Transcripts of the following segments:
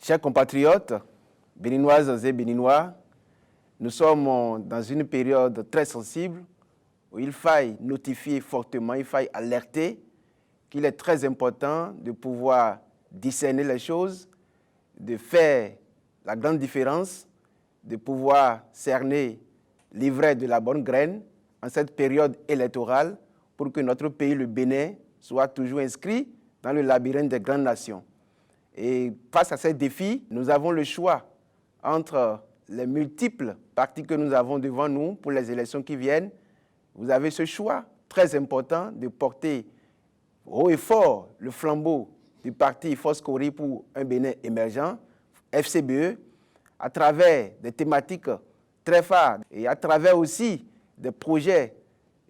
Chers compatriotes, béninoises et béninois, nous sommes dans une période très sensible où il faille notifier fortement, il faille alerter qu'il est très important de pouvoir discerner les choses, de faire la grande différence, de pouvoir cerner l'ivraie de la bonne graine en cette période électorale pour que notre pays, le Bénin, soit toujours inscrit dans le labyrinthe des grandes nations. Et face à ces défis, nous avons le choix entre les multiples partis que nous avons devant nous pour les élections qui viennent. Vous avez ce choix très important de porter haut et fort le flambeau du parti Foscori pour un Bénin émergent, FCBE, à travers des thématiques très phares et à travers aussi des projets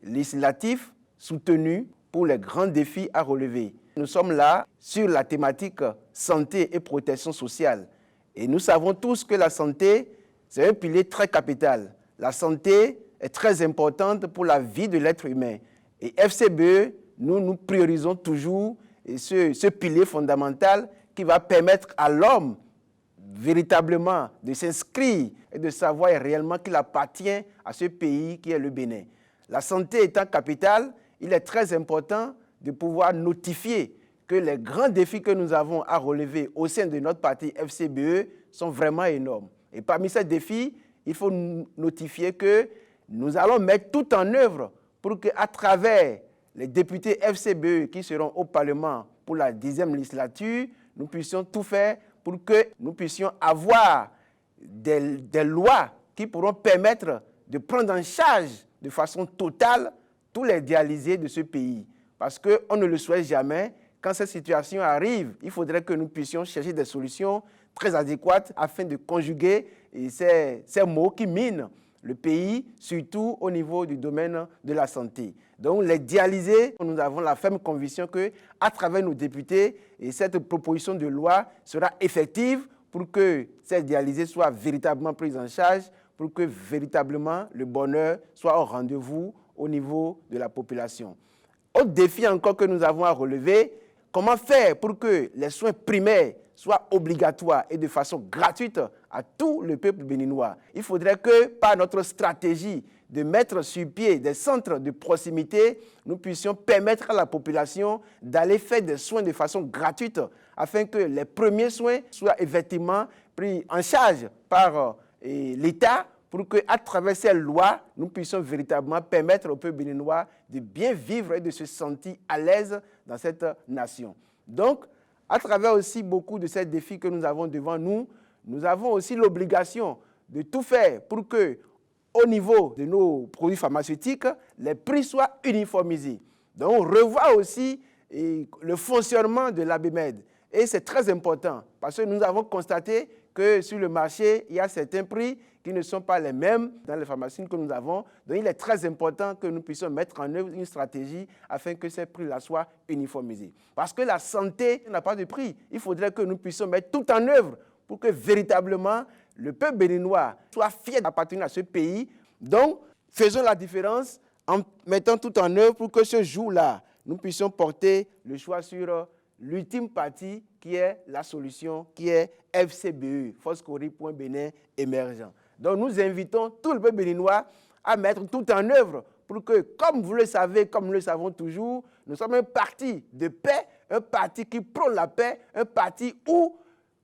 législatifs soutenus pour les grands défis à relever. Nous sommes là sur la thématique santé et protection sociale. Et nous savons tous que la santé, c'est un pilier très capital. La santé est très importante pour la vie de l'être humain. Et FCBE, nous priorisons toujours ce pilier fondamental qui va permettre à l'homme véritablement de s'inscrire et de savoir réellement qu'il appartient à ce pays qui est le Bénin. La santé étant capitale, il est très important de pouvoir notifier que les grands défis que nous avons à relever au sein de notre parti FCBE sont vraiment énormes. Et parmi ces défis, il faut notifier que nous allons mettre tout en œuvre pour qu'à travers les députés FCBE qui seront au Parlement pour la 10e législature, nous puissions tout faire pour que nous puissions avoir des lois qui pourront permettre de prendre en charge de façon totale tous les dialysés de ce pays. Parce qu'on ne le souhaite jamais. Quand cette situation arrive, il faudrait que nous puissions chercher des solutions très adéquates afin de conjuguer ces maux qui minent le pays, surtout au niveau du domaine de la santé. Donc les dialysés, nous avons la ferme conviction qu'à travers nos députés, cette proposition de loi sera effective pour que ces dialysés soient véritablement pris en charge, pour que véritablement le bonheur soit au rendez-vous au niveau de la population. Autre défi encore que nous avons à relever, comment faire pour que les soins primaires soient obligatoires et de façon gratuite à tout le peuple béninois. Il faudrait que par notre stratégie de mettre sur pied des centres de proximité, nous puissions permettre à la population d'aller faire des soins de façon gratuite afin que les premiers soins soient effectivement pris en charge par l'État pour qu'à travers ces lois, nous puissions véritablement permettre au peuple béninois de bien vivre et de se sentir à l'aise dans cette nation. Donc, à travers aussi beaucoup de ces défis que nous avons devant nous, nous avons aussi l'obligation de tout faire pour que, au niveau de nos produits pharmaceutiques, les prix soient uniformisés. Donc, on revoit aussi le fonctionnement de l'ABMED. Et c'est très important parce que nous avons constaté que sur le marché, il y a certains prix qui ne sont pas les mêmes dans les pharmacies que nous avons. Donc, il est très important que nous puissions mettre en œuvre une stratégie afin que ces prix-là soient uniformisés. Parce que la santé n'a pas de prix. Il faudrait que nous puissions mettre tout en œuvre pour que véritablement le peuple béninois soit fier d'appartenir à ce pays. Donc, faisons la différence en mettant tout en œuvre pour que ce jour-là, nous puissions porter le choix sur l'ultime partie qui est la solution, qui est FCBE, Foscori.Bénin émergent. Donc nous invitons tout le peuple béninois à mettre tout en œuvre pour que, comme vous le savez, comme nous le savons toujours, nous sommes un parti de paix, un parti qui prône la paix, un parti où,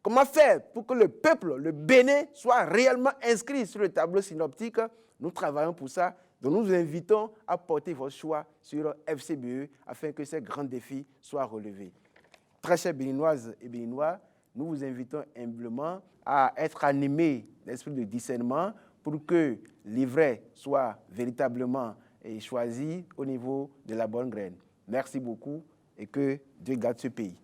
comment faire pour que le peuple, le Bénin, soit réellement inscrit sur le tableau synoptique. Nous travaillons pour ça. Donc nous vous invitons à porter votre choix sur FCBE afin que ces grands défis soient relevés. Très chers béninoises et béninois, nous vous invitons humblement à être animés d'esprit de discernement pour que l'ivraie soit véritablement choisi au niveau de la bonne graine. Merci beaucoup et que Dieu garde ce pays.